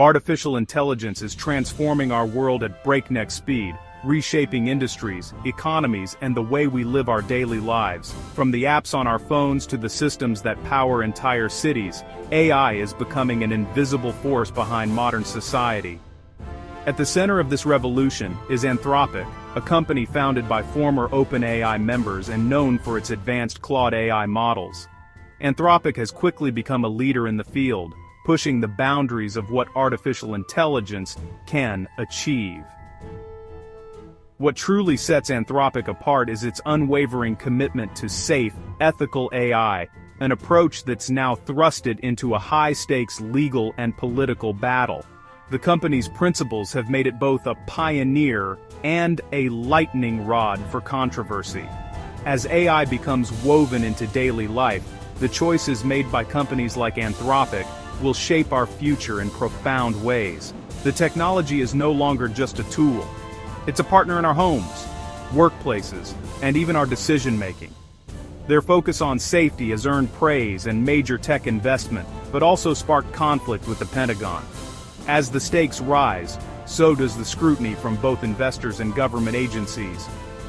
Artificial intelligence is transforming our world at breakneck speed, reshaping industries, economies, and the way we live our daily lives. From the apps on our phones to the systems that power entire cities, AI is becoming an invisible force behind modern society. At the center of this revolution is Anthropic, a company founded by former OpenAI members and known for its advanced Claude AI models. Anthropic has quickly become a leader in the field, pushing the boundaries of what artificial intelligence can achieve. What truly sets Anthropic apart is its unwavering commitment to safe, ethical AI, an approach that's now thrusted into a high-stakes legal and political battle. The company's principles have made it both a pioneer and a lightning rod for controversy. As AI becomes woven into daily life, the choices made by companies like Anthropic will shape our future in profound ways. The technology is no longer just a tool. It's a partner in our homes, workplaces, and even our decision-making. Their focus on safety has earned praise and major tech investment, but also sparked conflict with the Pentagon. As the stakes rise, so does the scrutiny from both investors and government agencies.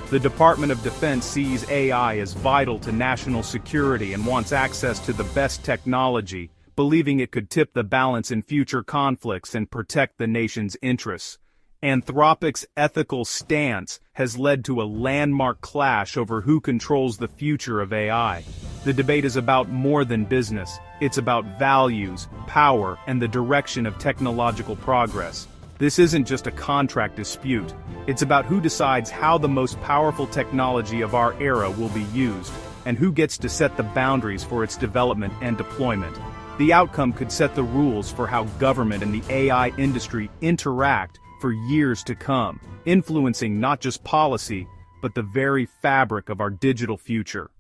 The Department of Defense sees AI as vital to national security and wants access to the best technology, believing it could tip the balance in future conflicts and protect the nation's interests. Anthropic's ethical stance has led to a landmark clash over who controls the future of AI. The debate is about more than business. It's about values, power, and the direction of technological progress. This isn't just a contract dispute. It's about who decides how the most powerful technology of our era will be used, and who gets to set the boundaries for its development and deployment. The outcome could set the rules for how government and the AI industry interact for years to come, influencing not just policy, but the very fabric of our digital future.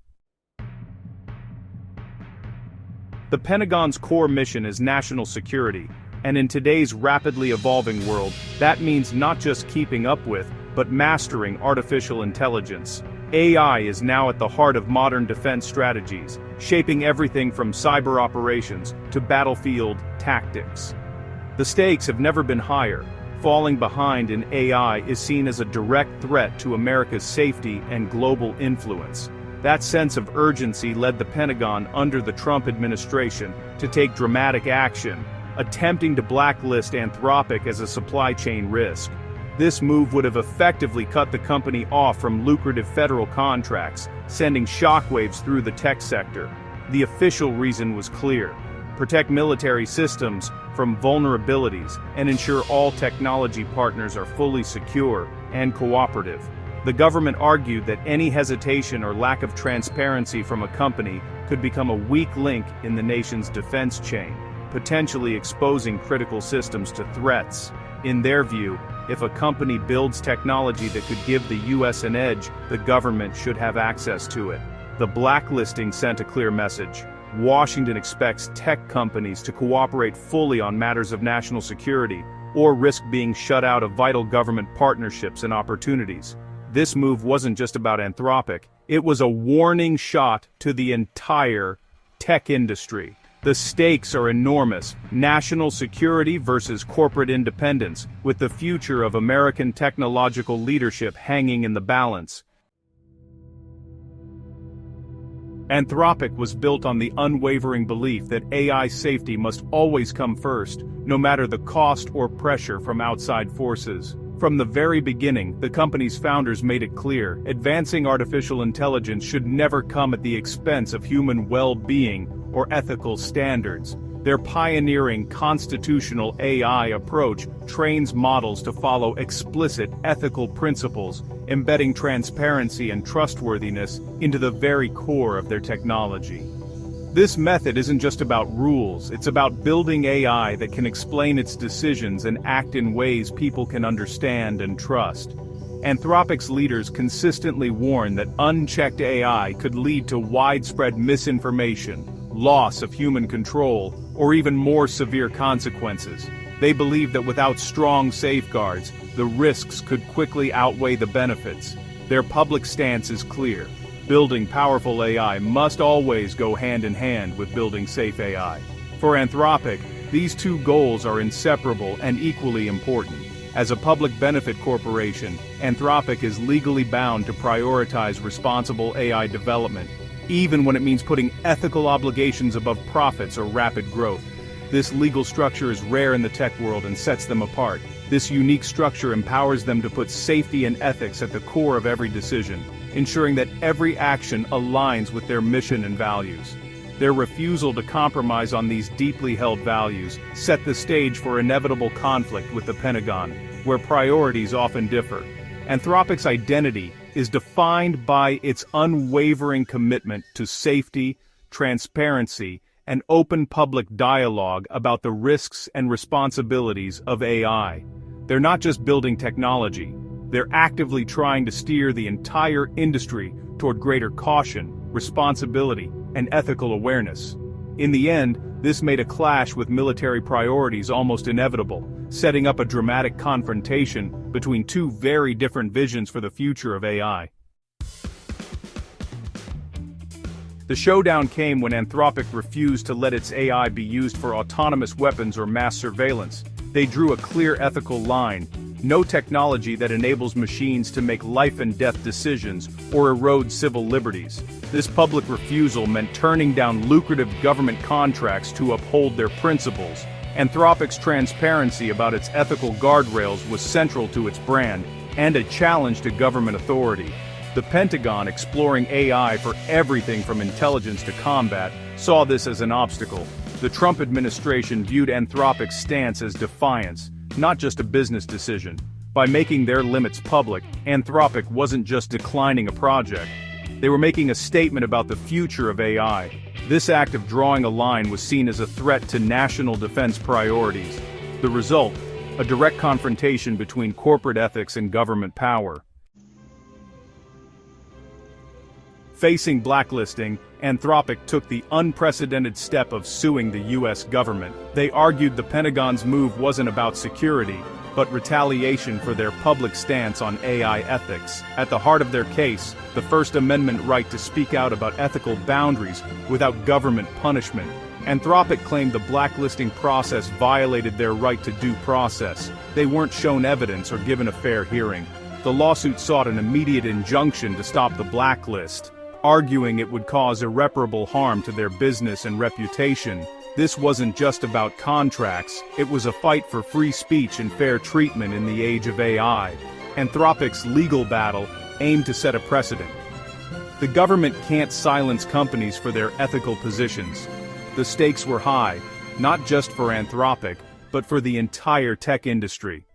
The Pentagon's core mission is national security, and in today's rapidly evolving world, that means not just keeping up with, but mastering artificial intelligence. AI is now at the heart of modern defense strategies, shaping everything from cyber operations to battlefield tactics. The stakes have never been higher. Falling behind in AI is seen as a direct threat to America's safety and global influence. That sense of urgency led the Pentagon under the Trump administration to take dramatic action, attempting to blacklist Anthropic as a supply chain risk. This move would have effectively cut the company off from lucrative federal contracts, sending shockwaves through the tech sector. The official reason was clear: protect military systems from vulnerabilities and ensure all technology partners are fully secure and cooperative. The government argued that any hesitation or lack of transparency from a company could become a weak link in the nation's defense chain, potentially exposing critical systems to threats. In their view, if a company builds technology that could give the U.S. an edge, the government should have access to it. The blacklisting sent a clear message. Washington expects tech companies to cooperate fully on matters of national security, or risk being shut out of vital government partnerships and opportunities. This move wasn't just about Anthropic, it was a warning shot to the entire tech industry. The stakes are enormous: national security versus corporate independence, with the future of American technological leadership hanging in the balance. Anthropic was built on the unwavering belief that AI safety must always come first, no matter the cost or pressure from outside forces. From the very beginning, the company's founders made it clear: advancing artificial intelligence should never come at the expense of human well-being or ethical standards. Their pioneering constitutional AI approach trains models to follow explicit ethical principles, embedding transparency and trustworthiness into the very core of their technology. This method isn't just about rules, it's about building AI that can explain its decisions and act in ways people can understand and trust. Anthropic's leaders consistently warn that unchecked AI could lead to widespread misinformation, loss of human control, or even more severe consequences. They believe that without strong safeguards, the risks could quickly outweigh the benefits. Their public stance is clear: building powerful AI must always go hand in hand with building safe AI. For Anthropic, These two goals are inseparable and equally important. As a public benefit corporation, Anthropic is legally bound to prioritize responsible AI development, even when it means putting ethical obligations above profits or rapid growth. This legal structure is rare in the tech world and sets them apart. This unique structure empowers them to put safety and ethics at the core of every decision, ensuring that every action aligns with their mission and values. Their refusal to compromise on these deeply held values set the stage for inevitable conflict with the Pentagon, where priorities often differ. Anthropic's identity is defined by its unwavering commitment to safety, transparency, and open public dialogue about the risks and responsibilities of AI. They're not just building technology, they're actively trying to steer the entire industry toward greater caution, responsibility, and ethical awareness. In the end, this made a clash with military priorities almost inevitable, setting up a dramatic confrontation between two very different visions for the future of AI. The showdown came when Anthropic refused to let its AI be used for autonomous weapons or mass surveillance. They drew a clear ethical line: no technology that enables machines to make life-and-death decisions or erode civil liberties. This public refusal meant turning down lucrative government contracts to uphold their principles. Anthropic's transparency about its ethical guardrails was central to its brand, and a challenge to government authority. The Pentagon, exploring AI for everything from intelligence to combat, saw this as an obstacle. The Trump administration viewed Anthropic's stance as defiance, not just a business decision. By making their limits public, Anthropic wasn't just declining a project. They were making a statement about the future of AI. This act of drawing a line was seen as a threat to national defense priorities. The result: a direct confrontation between corporate ethics and government power. Facing blacklisting, Anthropic took the unprecedented step of suing the U.S. government. They argued the Pentagon's move wasn't about security, but retaliation for their public stance on AI ethics. At the heart of their case, the First Amendment right to speak out about ethical boundaries without government punishment. Anthropic claimed the blacklisting process violated their right to due process. They weren't shown evidence or given a fair hearing. The lawsuit sought an immediate injunction to stop the blacklist, arguing it would cause irreparable harm to their business and reputation. This wasn't just about contracts, it was a fight for free speech and fair treatment in the age of AI. Anthropic's legal battle aimed to set a precedent. The government can't silence companies for their ethical positions. The stakes were high, not just for Anthropic, but for the entire tech industry.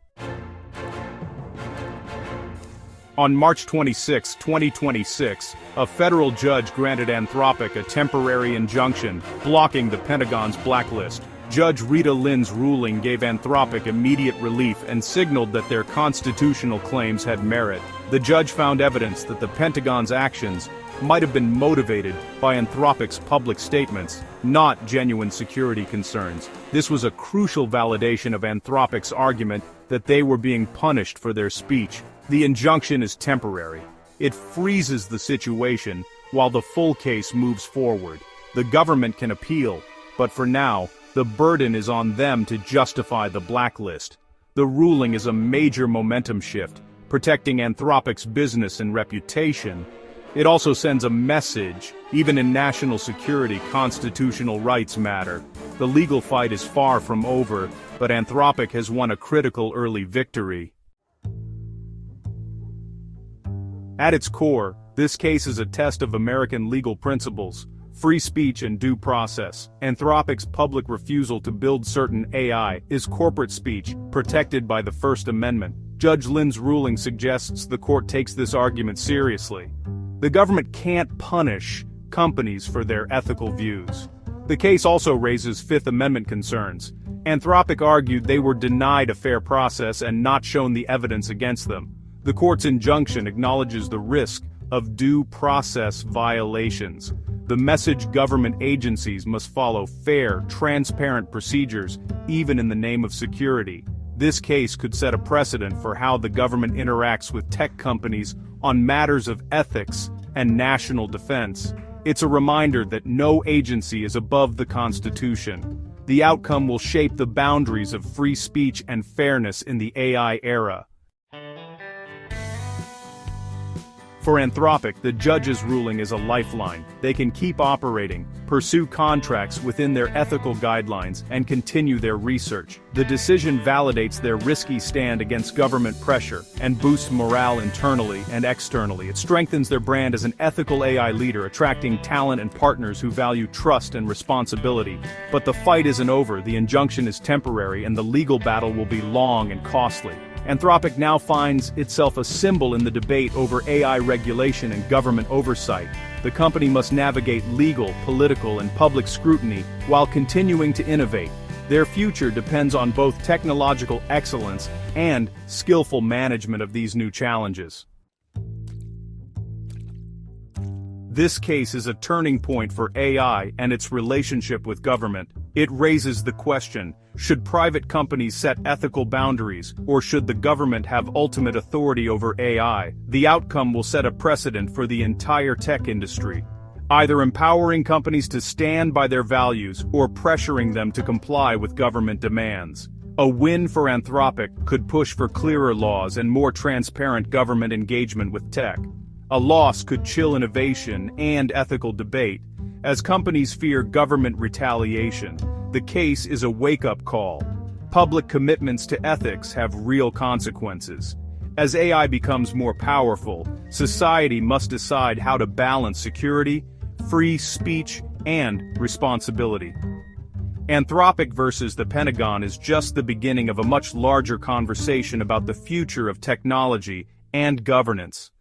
On March 26, 2026, a federal judge granted Anthropic a temporary injunction, blocking the Pentagon's blacklist. Judge Rita Lynn's ruling gave Anthropic immediate relief and signaled that their constitutional claims had merit. The judge found evidence that the Pentagon's actions might have been motivated by Anthropic's public statements, not genuine security concerns. This was a crucial validation of Anthropic's argument that they were being punished for their speech. The injunction is temporary. It freezes the situation while the full case moves forward. The government can appeal, but for now, the burden is on them to justify the blacklist. The ruling is a major momentum shift, protecting Anthropic's business and reputation. It also sends a message: even in national security, constitutional rights matter. The legal fight is far from over, but Anthropic has won a critical early victory. At its core, this case is a test of American legal principles: free speech and due process. Anthropic's public refusal to build certain AI is corporate speech, protected by the First Amendment. Judge Lynn's ruling suggests the court takes this argument seriously. The government can't punish companies for their ethical views. The case also raises Fifth Amendment concerns. Anthropic argued they were denied a fair process and not shown the evidence against them. The court's injunction acknowledges the risk of due process violations. The message: government agencies must follow fair, transparent procedures, even in the name of security. This case could set a precedent for how the government interacts with tech companies on matters of ethics and national defense. It's a reminder that no agency is above the Constitution. The outcome will shape the boundaries of free speech and fairness in the AI era. For Anthropic, the judge's ruling is a lifeline. They can keep operating, pursue contracts within their ethical guidelines, and continue their research. The decision validates their risky stand against government pressure and boosts morale internally and externally. It strengthens their brand as an ethical AI leader, attracting talent and partners who value trust and responsibility. But the fight isn't over. The injunction is temporary, and the legal battle will be long and costly. Anthropic now finds itself a symbol in the debate over AI regulation and government oversight. The company must navigate legal, political, and public scrutiny while continuing to innovate. Their future depends on both technological excellence and skillful management of these new challenges. This case is a turning point for AI and its relationship with government. It raises the question, should private companies set ethical boundaries, or should the government have ultimate authority over AI? The outcome will set a precedent for the entire tech industry, either empowering companies to stand by their values or pressuring them to comply with government demands. A win for Anthropic could push for clearer laws and more transparent government engagement with tech. A loss could chill innovation and ethical debate, as companies fear government retaliation. The case is a wake-up call. Public commitments to ethics have real consequences. As AI becomes more powerful, society must decide how to balance security, free speech, and responsibility. Anthropic versus the Pentagon is just the beginning of a much larger conversation about the future of technology and governance.